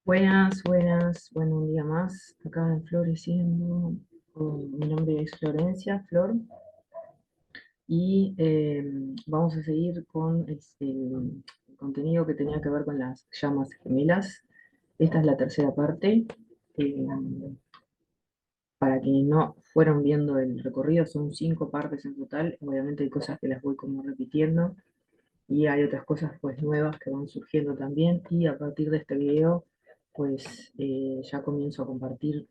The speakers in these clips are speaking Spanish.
Buenas, buenas, bueno, un día más, acá en Floreciendo. Mi nombre es Florencia, Flor, y vamos a seguir con el contenido que tenía que ver con las llamas gemelas. Esta es la tercera parte. Eh, para quienes no fueron viendo el recorrido, son 5 partes en total. Obviamente hay cosas que las voy como repitiendo y hay otras cosas pues nuevas que van surgiendo también, y a partir de este video pues ya comienzo a compartir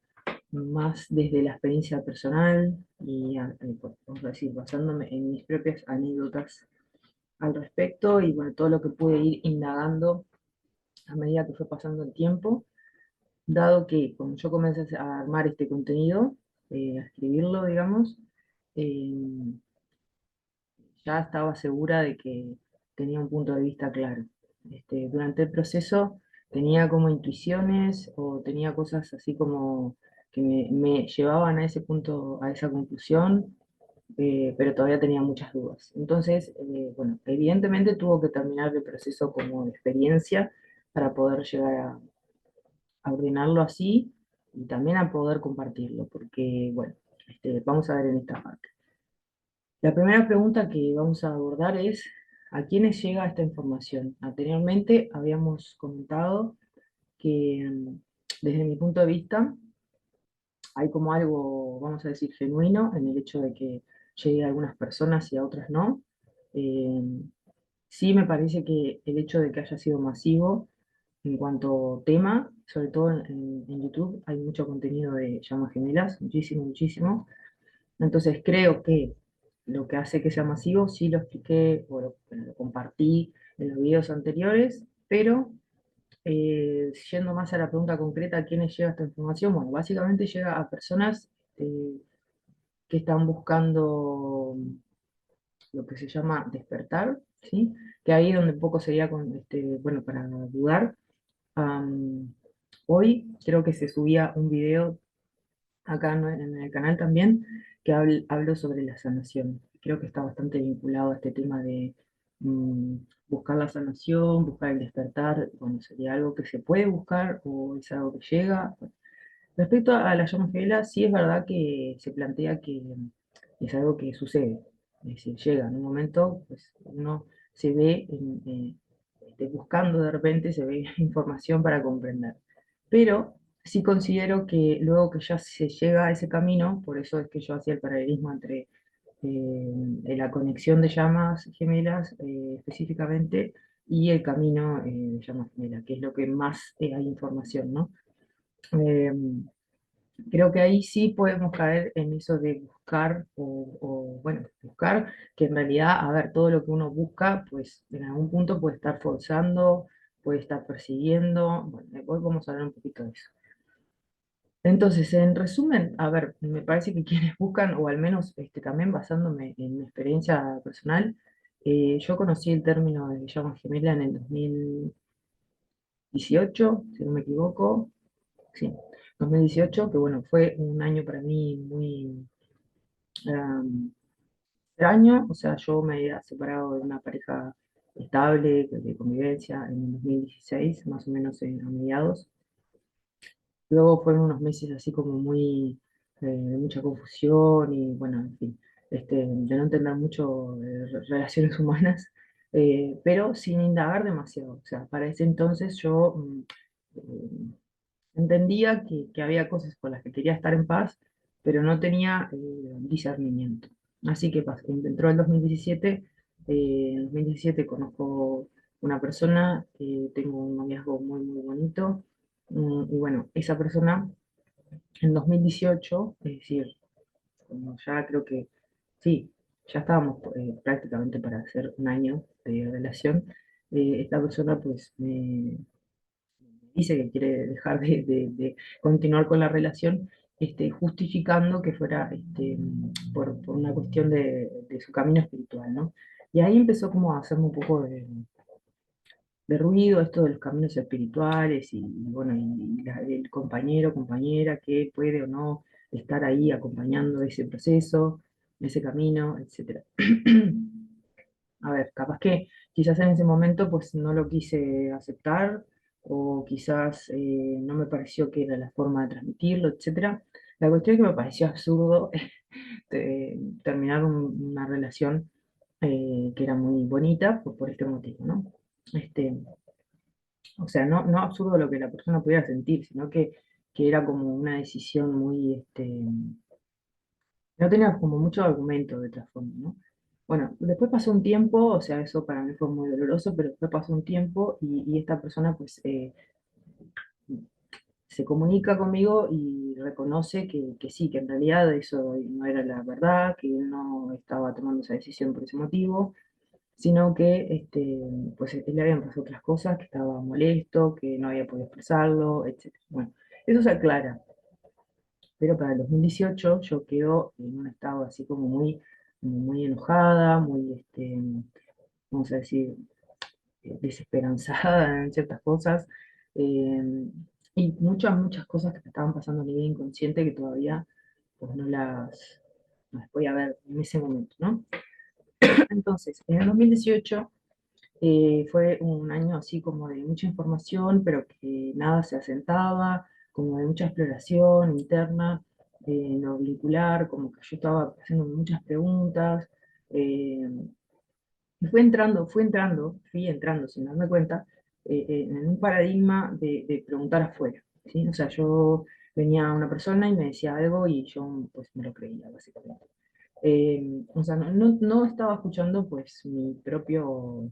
más desde la experiencia personal y, pues, vamos a decir, basándome en mis propias anécdotas al respecto, y bueno, todo lo que pude ir indagando a medida que fue pasando el tiempo, dado que cuando yo comencé a armar este contenido, a escribirlo, digamos, eh, ya estaba segura de que tenía un punto de vista claro. Durante el proceso tenía como intuiciones o tenía cosas así como que me llevaban a ese punto, a esa conclusión, pero todavía tenía muchas dudas. Entonces, bueno, evidentemente tuvo que terminar el proceso como de experiencia para poder llegar a ordenarlo así y también a poder compartirlo, porque, bueno, vamos a ver en esta parte. La primera pregunta que vamos a abordar es: ¿a quiénes llega esta información? Anteriormente habíamos comentado que, desde mi punto de vista, hay como algo, vamos a decir, genuino en el hecho de que llegue a algunas personas y a otras no. Eh, sí me parece que el hecho de que haya sido masivo en cuanto tema, sobre todo en YouTube, hay mucho contenido de llamas gemelas, muchísimo, muchísimo. Entonces creo que lo que hace que sea masivo, sí lo expliqué o lo compartí en los videos anteriores, pero yendo más a la pregunta concreta: ¿a quiénes llega esta información? Bueno, básicamente llega a personas que están buscando lo que se llama despertar, ¿sí? Que ahí es donde poco sería bueno, para dudar. Am, Hoy creo que se subía un video acá en el canal también, que hablo sobre la sanación. Creo que está bastante vinculado a este tema de mm, buscar la sanación, buscar el despertar. Bueno, sería algo que se puede buscar o es algo que llega. Respecto a la llama gemela, sí es verdad que se plantea que es algo que sucede. Es decir, llega en un momento, pues uno se ve buscando, de repente se ve información para comprender. Pero sí considero que luego que ya se llega a ese camino, por eso es que yo hacía el paralelismo entre la conexión de llamas gemelas, específicamente, y el camino de llamas gemelas, que es lo que más hay información, ¿no? Eh, Creo que ahí sí podemos caer en eso de buscar bueno, buscar, que en realidad, a ver, todo lo que uno busca, pues en algún punto puede estar forzando, puede estar persiguiendo. Bueno, hoy vamos a hablar un poquito de eso. Entonces, en resumen, a ver, me parece que quienes buscan, o al menos también basándome en mi experiencia personal, yo conocí el término de llama gemela en el 2018, si no me equivoco. Sí, 2018, que bueno, fue un año para mí muy extraño. O sea, yo me había separado de una pareja estable, de convivencia, en el 2016, más o menos a mediados. Luego fueron unos meses así como muy, de mucha confusión y bueno, en fin, de no entender mucho relaciones humanas, pero sin indagar demasiado. O sea, para ese entonces yo entendía que había cosas con las que quería estar en paz, pero no tenía discernimiento. Así que entró el 2017. En 2017 conozco una persona, tengo un noviazgo muy, muy bonito. Y bueno, esa persona en 2018, es decir, como ya creo que sí, ya estábamos prácticamente para hacer un año de relación. Esta persona pues me dice que quiere dejar de continuar con la relación, justificando que fuera por una cuestión de su camino espiritual, ¿no? Y ahí empezó como a hacerme un poco de ruido esto de los caminos espirituales y bueno, y el compañero, compañera que puede o no estar ahí acompañando ese proceso, ese camino, etcétera. A ver, capaz que quizás en ese momento pues no lo quise aceptar, o quizás no me pareció que era la forma de transmitirlo, etcétera. La cuestión es que me pareció absurdo terminar una relación que era muy bonita por este motivo, ¿no? Este, o sea, no absurdo lo que la persona pudiera sentir, sino que era como una decisión muy, no tenía como mucho argumento de trasfondo, ¿no? Bueno, después pasó un tiempo, o sea, eso para mí fue muy doloroso, pero después pasó un tiempo y esta persona pues se comunica conmigo y reconoce que sí, que en realidad eso no era la verdad, que él no estaba tomando esa decisión por ese motivo, sino que pues él le habían pasado otras cosas, que estaba molesto, que no había podido expresarlo, etc. Bueno, eso se aclara, pero para el 2018 yo quedo en un estado así como muy enojada, muy, vamos a decir, desesperanzada en ciertas cosas, eh, y muchas cosas que me estaban pasando a nivel inconsciente que todavía pues no las voy a ver en ese momento, ¿no? Entonces, en el 2018 fue un año así como de mucha información, pero que nada se asentaba, como de mucha exploración interna, no vincular, como que yo estaba haciendo muchas preguntas, eh, y fui entrando sin darme cuenta, en un paradigma de preguntar afuera, ¿sí? O sea, yo venía una persona y me decía algo y yo pues me lo creía, básicamente. O sea, no estaba escuchando pues mi propio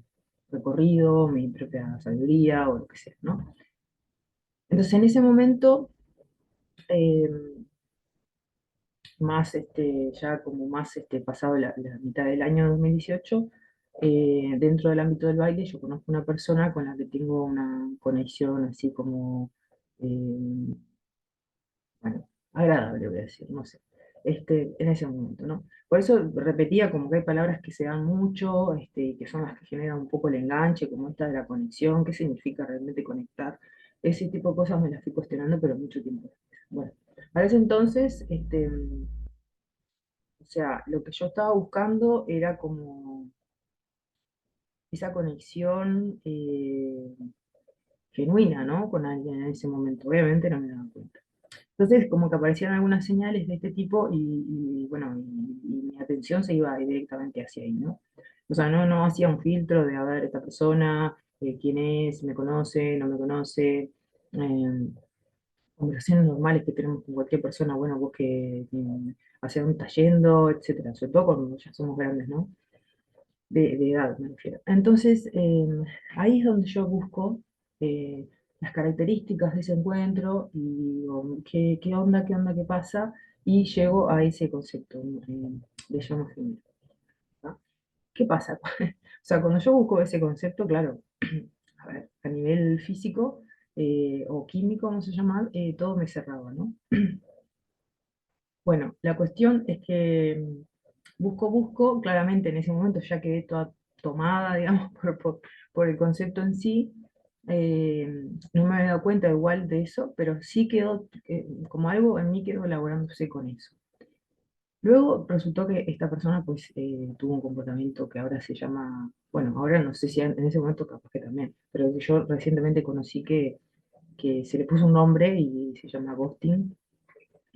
recorrido, mi propia sabiduría o lo que sea, ¿no? Entonces en ese momento, eh, ya como más pasado la mitad del año 2018, dentro del ámbito del baile yo conozco una persona con la que tengo una conexión así como, eh, bueno, agradable, voy a decir, no sé, en ese momento, ¿no? Por eso repetía como que hay palabras que se dan mucho, que son las que generan un poco el enganche, como esta de la conexión, qué significa realmente conectar, ese tipo de cosas me las fui cuestionando, pero mucho tiempo después. Bueno, para ese entonces, o sea, lo que yo estaba buscando era como esa conexión genuina, ¿no? Con alguien en ese momento. Obviamente no me daba cuenta. Entonces, como que aparecían algunas señales de este tipo bueno, y mi atención se iba directamente hacia ahí, ¿no? O sea, no hacía un filtro de, a ver, esta persona, quién es, me conoce, no me conoce, conversaciones normales que tenemos con cualquier persona, bueno, vos hacia dónde estás yendo, etcétera, sobre todo cuando ya somos grandes, ¿no? De edad, me refiero. Entonces, ahí es donde yo busco las características de ese encuentro y digo, qué onda, qué pasa, y llego a ese concepto de llama género, ¿no? ¿Qué pasa? O sea, cuando yo busco ese concepto, claro, a ver, a nivel físico o químico, no se llama, todo me cerraba, ¿no? Bueno, la cuestión es que busco, claramente en ese momento ya quedé toda tomada, digamos, por el concepto en sí. No me había dado cuenta igual de eso, pero sí quedó, como algo en mí quedó elaborándose con eso. Luego resultó que esta persona pues tuvo un comportamiento que ahora se llama, bueno, ahora no sé si en ese momento capaz que también, pero que yo recientemente conocí que se le puso un nombre y se llama ghosting.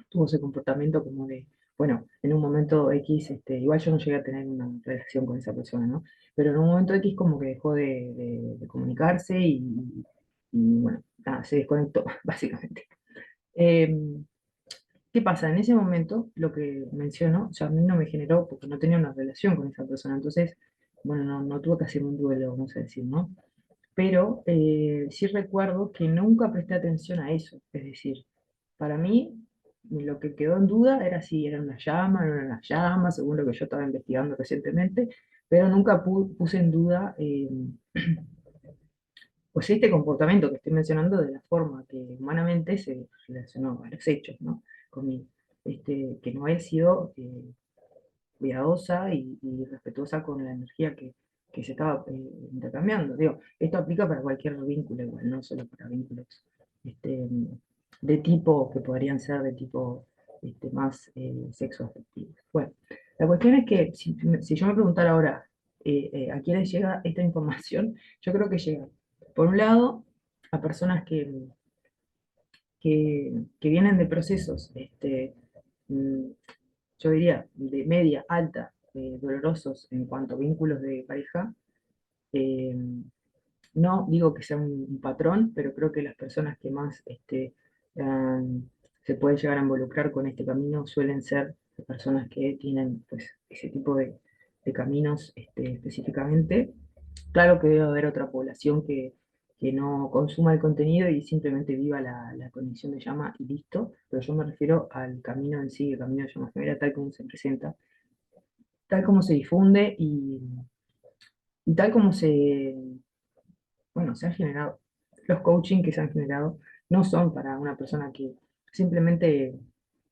Tuvo ese comportamiento como de, bueno, en un momento X, igual yo no llegué a tener una relación con esa persona, ¿no? Pero en un momento X como que dejó de comunicarse y, bueno, nada, se desconectó, básicamente. Eh, ¿Qué pasa? En ese momento, lo que menciono, o sea, a mí no me generó, porque no tenía una relación con esa persona, entonces, bueno, no tuve que hacer un duelo, vamos a decir, ¿no? Pero sí recuerdo que nunca presté atención a eso. Es decir, para mí lo que quedó en duda era si era una llama, no era una llama, según lo que yo estaba investigando recientemente, pero nunca puse en duda pues este comportamiento que estoy mencionando de la forma que humanamente se relacionó a los hechos, ¿no? Conmigo. Que no he sido cuidadosa y respetuosa con la energía que se estaba intercambiando. Digo, esto aplica para cualquier vínculo igual, no solo para vínculos este, de tipo que podrían ser de tipo más sexoafectivos. Bueno, la cuestión es que si yo me preguntara ahora a quién les llega esta información, yo creo que llega, por un lado, a personas que vienen de procesos, mm, yo diría, de media, alta, dolorosos en cuanto a vínculos de pareja. eh, no digo que sea un patrón, pero creo que las personas que más se pueden llegar a involucrar con este camino suelen ser personas que tienen pues, ese tipo de caminos específicamente. Claro que debe haber otra población que no consuma el contenido y simplemente viva la conexión de llama y listo, pero yo me refiero al camino en sí, el camino de llama gemela, tal como se presenta, tal como se difunde y tal como bueno, se han generado. Los coaching que se han generado no son para una persona que simplemente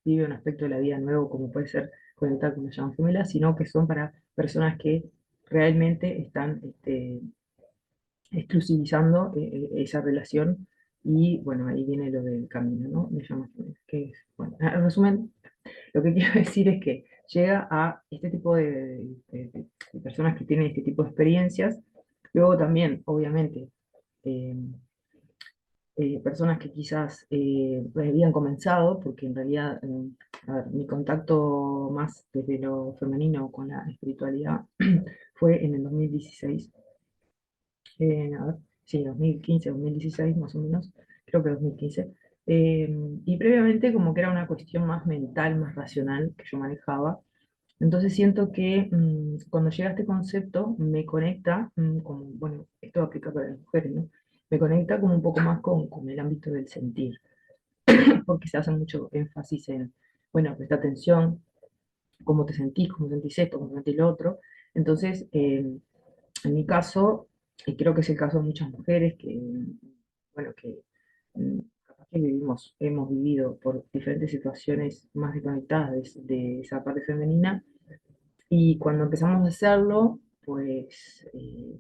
vive un aspecto de la vida nuevo, como puede ser conectar con la llama gemela, sino que son para personas que realmente están exclusivizando esa relación. Y bueno, ahí viene lo del camino, ¿no? De llama gemela, que es, bueno, en resumen, lo que quiero decir es que llega a este tipo de personas que tienen este tipo de experiencias. Luego también, obviamente, eh, personas que quizás habían comenzado, porque en realidad, a ver, mi contacto más desde lo femenino con la espiritualidad fue en el 2016, a ver, sí, 2015, 2016 más o menos, creo que 2015. eh, y previamente como que era una cuestión más mental, más racional que yo manejaba. Entonces siento que cuando llega este concepto me conecta, como, bueno, esto aplica para las mujeres, ¿no? Me conecta como un poco más con el ámbito del sentir, porque se hace mucho énfasis en, bueno, presta atención, cómo sentís esto, cómo sentís lo otro. Entonces, en mi caso, y creo que es el caso de muchas mujeres que, bueno, que capaz que hemos vivido por diferentes situaciones más desconectadas de esa parte femenina, y cuando empezamos a hacerlo, pues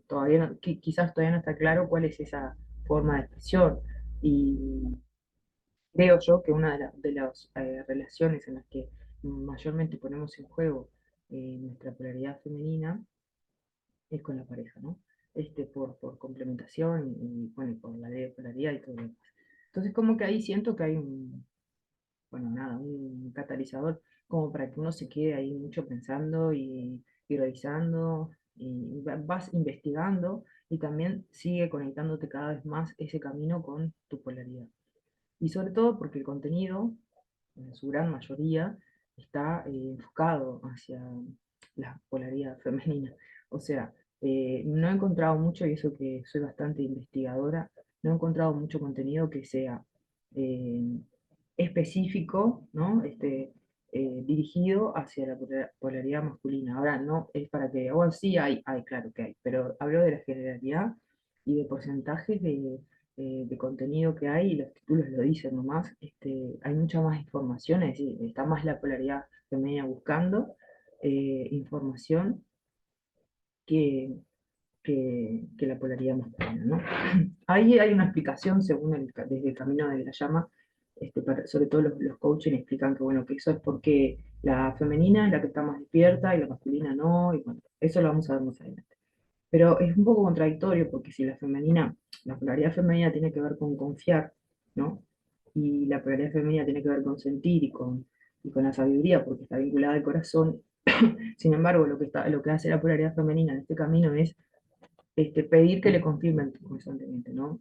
todavía quizás todavía no está claro cuál es esa forma de expresión. Y creo yo que una de las relaciones en las que mayormente ponemos en juego nuestra polaridad femenina es con la pareja, ¿no? Por complementación y, bueno, y por la ley de polaridad y todo lo demás. Entonces, como que ahí siento que hay bueno, nada, un catalizador como para que uno se quede ahí mucho pensando y revisando y vas investigando y también sigue conectándote cada vez más ese camino con tu polaridad. Y sobre todo porque el contenido, en su gran mayoría, está enfocado hacia la polaridad femenina. O sea, no he encontrado mucho, y eso que soy bastante investigadora, no he encontrado mucho contenido que sea eh, específico, ¿no? Dirigido hacia la polaridad masculina. Ahora, no es para que, bueno, sí hay, claro que hay, pero hablo de la generalidad y de porcentajes de contenido que hay, y los títulos lo dicen nomás. Hay mucha más información, es decir, está más la polaridad femenina buscando información que, que la polaridad masculina, ¿no? Ahí hay una explicación según desde el camino de la llama, sobre todo los coaches explican que, bueno, que eso es porque la femenina es la que está más despierta y la masculina no, y bueno, eso lo vamos a ver más adelante. Pero es un poco contradictorio porque si la polaridad femenina tiene que ver con confiar, ¿no? Y la polaridad femenina tiene que ver con sentir y con la sabiduría porque está vinculada al corazón. Sin embargo, lo que hace la polaridad femenina en este camino es pedir que le confirmen constantemente, ¿no?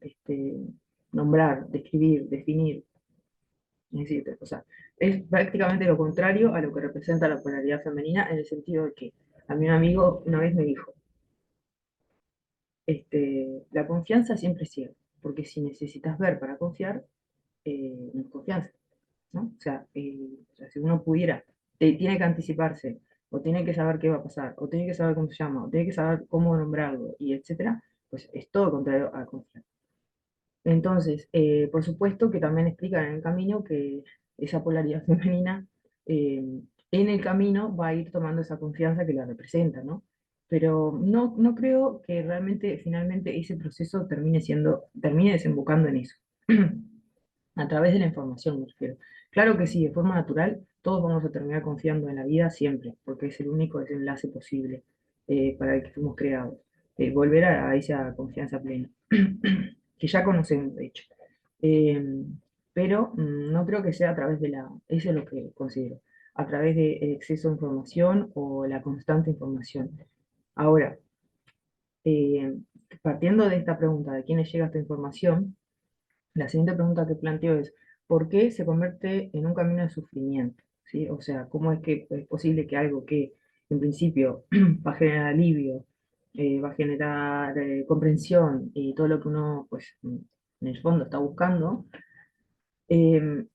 Nombrar, describir, definir, es decir, o sea, es prácticamente lo contrario a lo que representa la polaridad femenina en el sentido de que a mí un amigo una vez me dijo, la confianza siempre es ciega, porque si necesitas ver para confiar, no es confianza, ¿no? O sea, si uno pudiera, tiene que anticiparse, o tiene que saber qué va a pasar, o tiene que saber cómo se llama, o tiene que saber cómo nombrarlo, y etcétera, pues es todo contrario a confiar. Entonces, por supuesto que también explican en el camino que esa polaridad femenina en el camino va a ir tomando esa confianza que la representa, ¿no? Pero no creo que realmente finalmente ese proceso termine desembocando en eso, a través de la información me refiero. Claro que sí, de forma natural, todos vamos a terminar confiando en la vida siempre, porque es el único desenlace posible para el que fuimos creados. Volver a esa confianza plena. que ya conocemos, de hecho. Eh, pero no creo que sea a través de eso es lo que considero, a través de exceso de información o la constante información. Ahora, eh, partiendo de esta pregunta, ¿de quién le llega esta información? La siguiente pregunta que planteo es, ¿por qué se convierte en un camino de sufrimiento? ¿Sí? O sea, ¿cómo es que es posible que algo que en principio va a generar alivio, va a generar comprensión y todo lo que uno, pues, en el fondo está buscando, eh,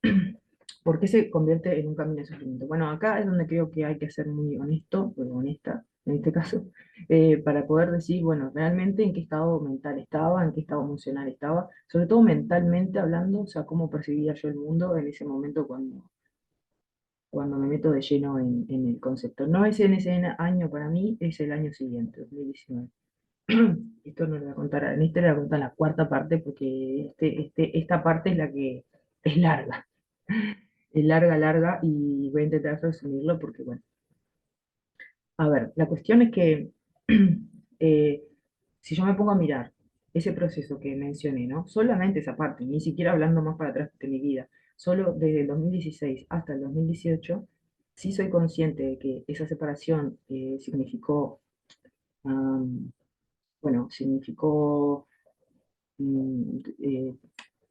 ¿por qué se convierte en un camino de sufrimiento? Bueno, acá es donde creo que hay que ser muy honesto, o honesta en este caso, para poder decir, bueno, realmente en qué estado mental estaba, en qué estado emocional estaba, sobre todo mentalmente hablando, o sea, cómo percibía yo el mundo en ese momento cuando me meto de lleno en el concepto. No es en ese año para mí, es el año siguiente, 2019. Esto no lo voy a contar, en este le voy a contar la cuarta parte porque esta parte es la que es larga. Es larga, larga, y voy a intentar resumirlo porque, bueno, a ver, la cuestión es que eh, si yo me pongo a mirar ese proceso que mencioné, ¿no? Solamente esa parte, ni siquiera hablando más para atrás de mi vida, solo desde el 2016 hasta el 2018, sí soy consciente de que esa separación significó, am, bueno, significó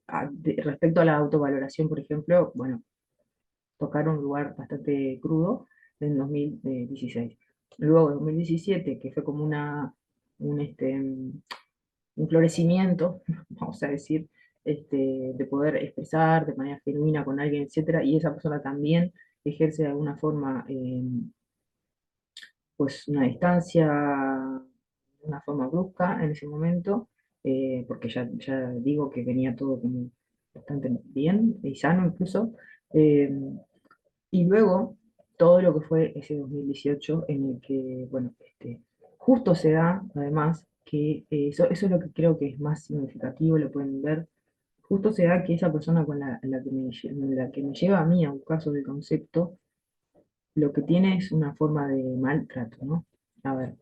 respecto a la autovaloración, por ejemplo, bueno, tocar un lugar bastante crudo en 2016. Luego, en 2017, que fue como un florecimiento, vamos a decir, de poder expresar de manera genuina con alguien, etcétera, y esa persona también ejerce de alguna forma, pues, una distancia, de una forma brusca en ese momento, porque ya digo que venía todo como bastante bien y sano incluso. eh, y luego, todo lo que fue ese 2018 en el que, bueno, justo se da, además, que eso es lo que creo que es más significativo, lo pueden ver, justo se da que esa persona con la que me lleva a mí a buscar sobre el concepto, lo que tiene es una forma de maltrato, ¿no? A ver,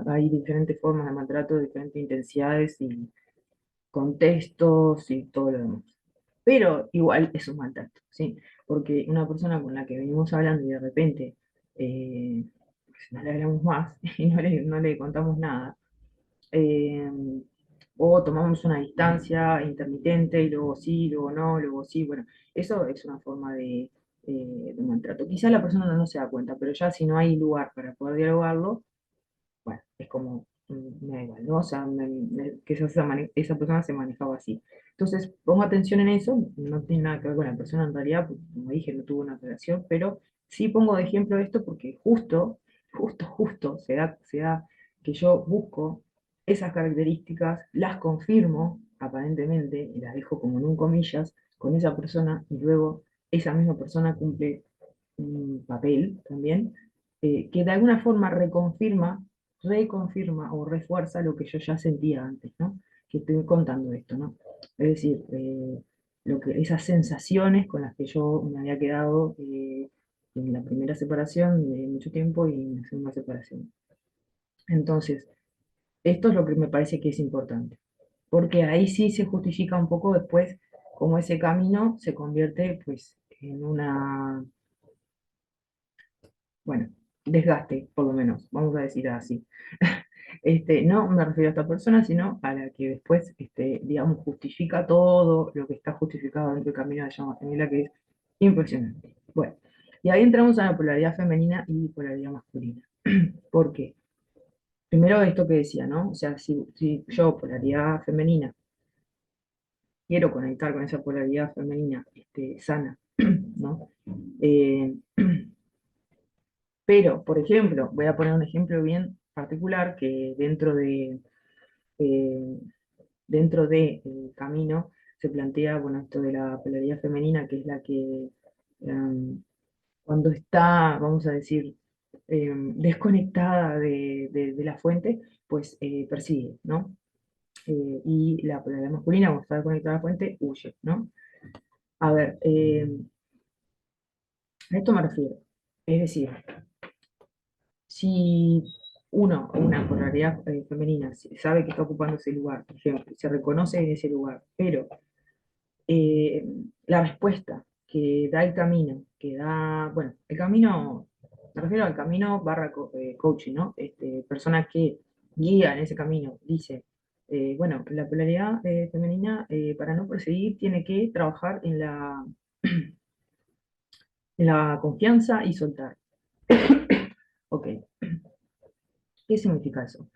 hay diferentes formas de maltrato, diferentes intensidades y contextos y todo lo demás. Pero igual es un maltrato, ¿sí? Porque una persona con la que venimos hablando y de repente pues no le hablamos más y no le contamos nada, eh, o tomamos una distancia intermitente y luego sí, luego no, luego sí, bueno, eso es una forma de maltrato. Quizá la persona no se da cuenta, pero ya si no hay lugar para poder dialogarlo, bueno, es como, me da igual, ¿no? O sea, que esa persona se manejaba así. Entonces, pongo atención en eso, no tiene nada que ver con la persona en realidad, porque como dije, no tuvo una relación, pero sí pongo de ejemplo esto porque justo se da que yo busco esas características, las confirmo aparentemente, y las dejo como en un comillas, con esa persona, y luego esa misma persona cumple un papel también, que de alguna forma reconfirma o refuerza lo que yo ya sentía antes, ¿no? Que estoy contando esto, ¿no? Es decir, esas sensaciones con las que yo me había quedado en la primera separación de mucho tiempo y en la segunda separación. Entonces, esto es lo que me parece que es importante, porque ahí sí se justifica un poco después cómo ese camino se convierte pues en bueno, desgaste, por lo menos, vamos a decir así. No me refiero a esta persona, sino a la que después, digamos, justifica todo lo que está justificado dentro del camino de llama Gemela, que es impresionante. Bueno, y ahí entramos a la polaridad femenina y polaridad masculina. ¿Por qué? Primero esto que decía, ¿no? O sea, si yo, polaridad femenina, quiero conectar con esa polaridad femenina sana, ¿no? Eh, pero, por ejemplo, voy a poner un ejemplo bien particular que eh, dentro de camino se plantea, bueno, esto de la polaridad femenina, que es la que cuando está, vamos a decir, desconectada de la fuente, pues persigue, ¿no? Y la polaridad masculina, cuando está desconectada de la fuente, huye, ¿no? A ver, a esto me refiero. Es decir, si una polaridad femenina sabe que está ocupando ese lugar, por ejemplo, se reconoce en ese lugar, pero eh, la respuesta que da el camino, que da, bueno, el camino, me refiero al camino barra coaching, ¿no? Persona que guía en ese camino, dice, bueno, la polaridad femenina, para no perseguir, tiene que trabajar en la confianza y soltar. Ok, ¿qué significa eso?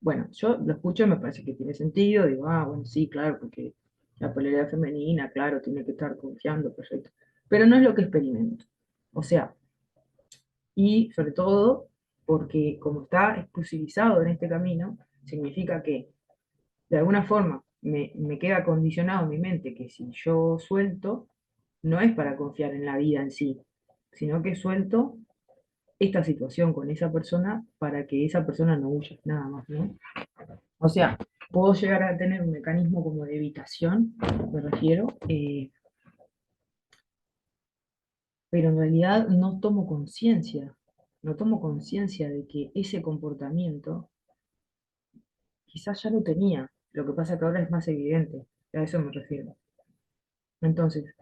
Bueno, yo lo escucho y me parece que tiene sentido, digo, ah, bueno, sí, claro, porque la polaridad femenina, claro, tiene que estar confiando, perfecto. Pero no es lo que experimento. O sea, y sobre todo porque como está exclusivizado en este camino, significa que de alguna forma me queda condicionado en mi mente que si yo suelto, no es para confiar en la vida en sí, sino que suelto esta situación con esa persona para que esa persona no huya, nada más, ¿no? O sea, puedo llegar a tener un mecanismo como de evitación, me refiero, pero en realidad no tomo conciencia de que ese comportamiento quizás ya lo tenía, lo que pasa que ahora es más evidente, a eso me refiero. Entonces,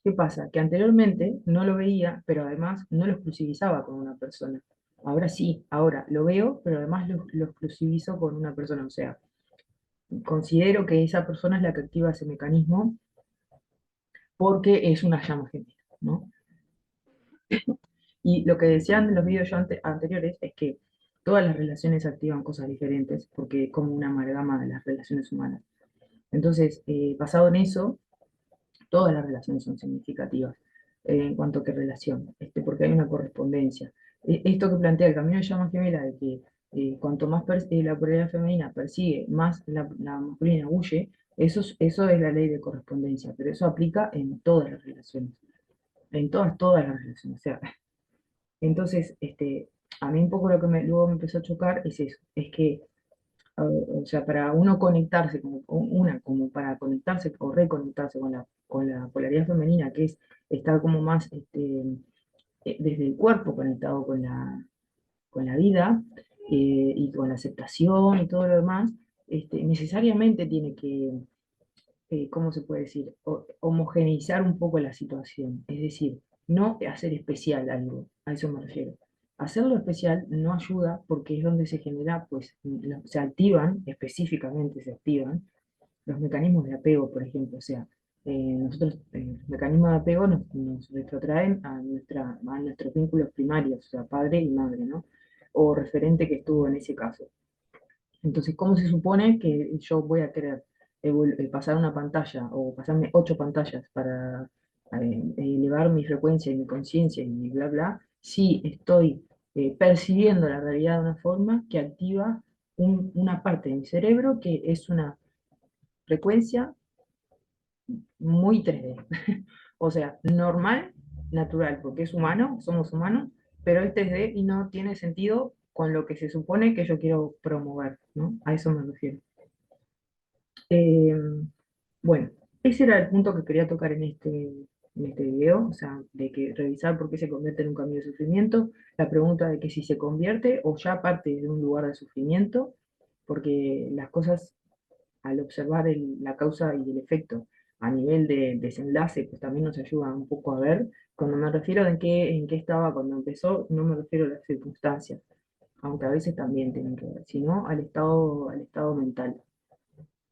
¿qué pasa? Que anteriormente no lo veía, pero además no lo exclusivizaba con una persona. Ahora sí, ahora lo veo, pero además lo exclusivizo con una persona, o sea, considero que esa persona es la que activa ese mecanismo porque es una llama gemela, ¿no? Y lo que decían en los videos anteriores es que todas las relaciones activan cosas diferentes, porque es como una amalgama de las relaciones humanas. Entonces, basado en eso, todas las relaciones son significativas en cuanto a qué relación, porque hay una correspondencia. Esto que plantea el camino de llama gemela, de que cuanto más la polaridad femenina persigue, más la masculina huye, eso es la ley de correspondencia, pero eso aplica en todas las relaciones, en todas las relaciones. O sea, entonces, a mí un poco lo que luego me empezó a chocar es eso, es que, o sea, para uno conectarse, como para conectarse o reconectarse con la polaridad femenina, que es estar como más desde el cuerpo conectado con la vida y con la aceptación y todo lo demás, necesariamente tiene que ¿cómo se puede decir? Homogeneizar un poco la situación. Es decir, no hacer especial algo, a eso me refiero. Hacerlo especial no ayuda porque es donde se genera, pues, se activan, específicamente se activan, los mecanismos de apego, por ejemplo. O sea, nosotros, los mecanismos de apego nos retrotraen a nuestros vínculos primarios, o sea, padre y madre, ¿no? O referente que estuvo en ese caso. Entonces, ¿cómo se supone que yo voy a querer pasar una pantalla o pasarme 8 pantallas para elevar mi frecuencia y mi conciencia y bla, bla, si estoy percibiendo la realidad de una forma que activa una parte de mi cerebro que es una frecuencia muy 3D? O sea, normal, natural, porque es humano, somos humanos, pero es 3D y no tiene sentido con lo que se supone que yo quiero promover, ¿no? A eso me refiero. Eh, bueno, ese era el punto que quería tocar en este video, o sea, de que revisar por qué se convierte en un camino de sufrimiento, la pregunta de que si se convierte o ya parte de un lugar de sufrimiento, porque las cosas, al observar la causa y el efecto a nivel de desenlace, pues también nos ayuda un poco a ver. Cuando me refiero de en qué estaba cuando empezó, no me refiero a las circunstancias, aunque a veces también tienen que ver, sino al estado mental,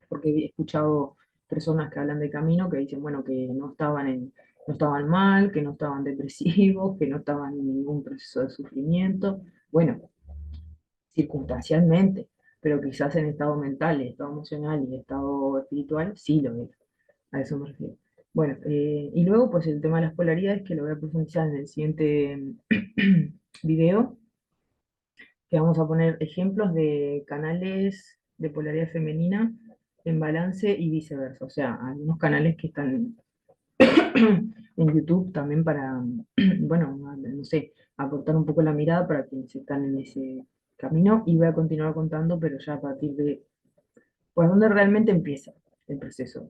porque he escuchado personas que hablan de camino que dicen, bueno, que no estaban mal, que no estaban depresivos, que no estaban en ningún proceso de sufrimiento. Bueno, circunstancialmente, pero quizás en estado mental, en estado emocional y en estado espiritual, sí lo es. A eso me refiero. Bueno, y luego pues el tema de las polaridades, que lo voy a profundizar en el siguiente video, que vamos a poner ejemplos de canales de polaridad femenina en balance y viceversa. O sea, algunos canales que están en YouTube también para, bueno, no sé, aportar un poco la mirada para quienes están en ese camino y voy a continuar contando, pero ya a partir de, pues, donde realmente empieza el proceso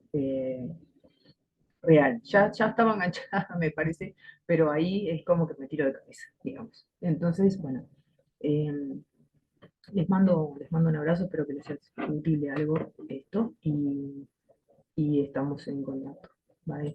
real. Ya estaba enganchada, me parece, pero ahí es como que me tiro de cabeza, digamos. Entonces, bueno. Les mando un abrazo, espero que les sea útil de algo esto y estamos en contacto. Bye.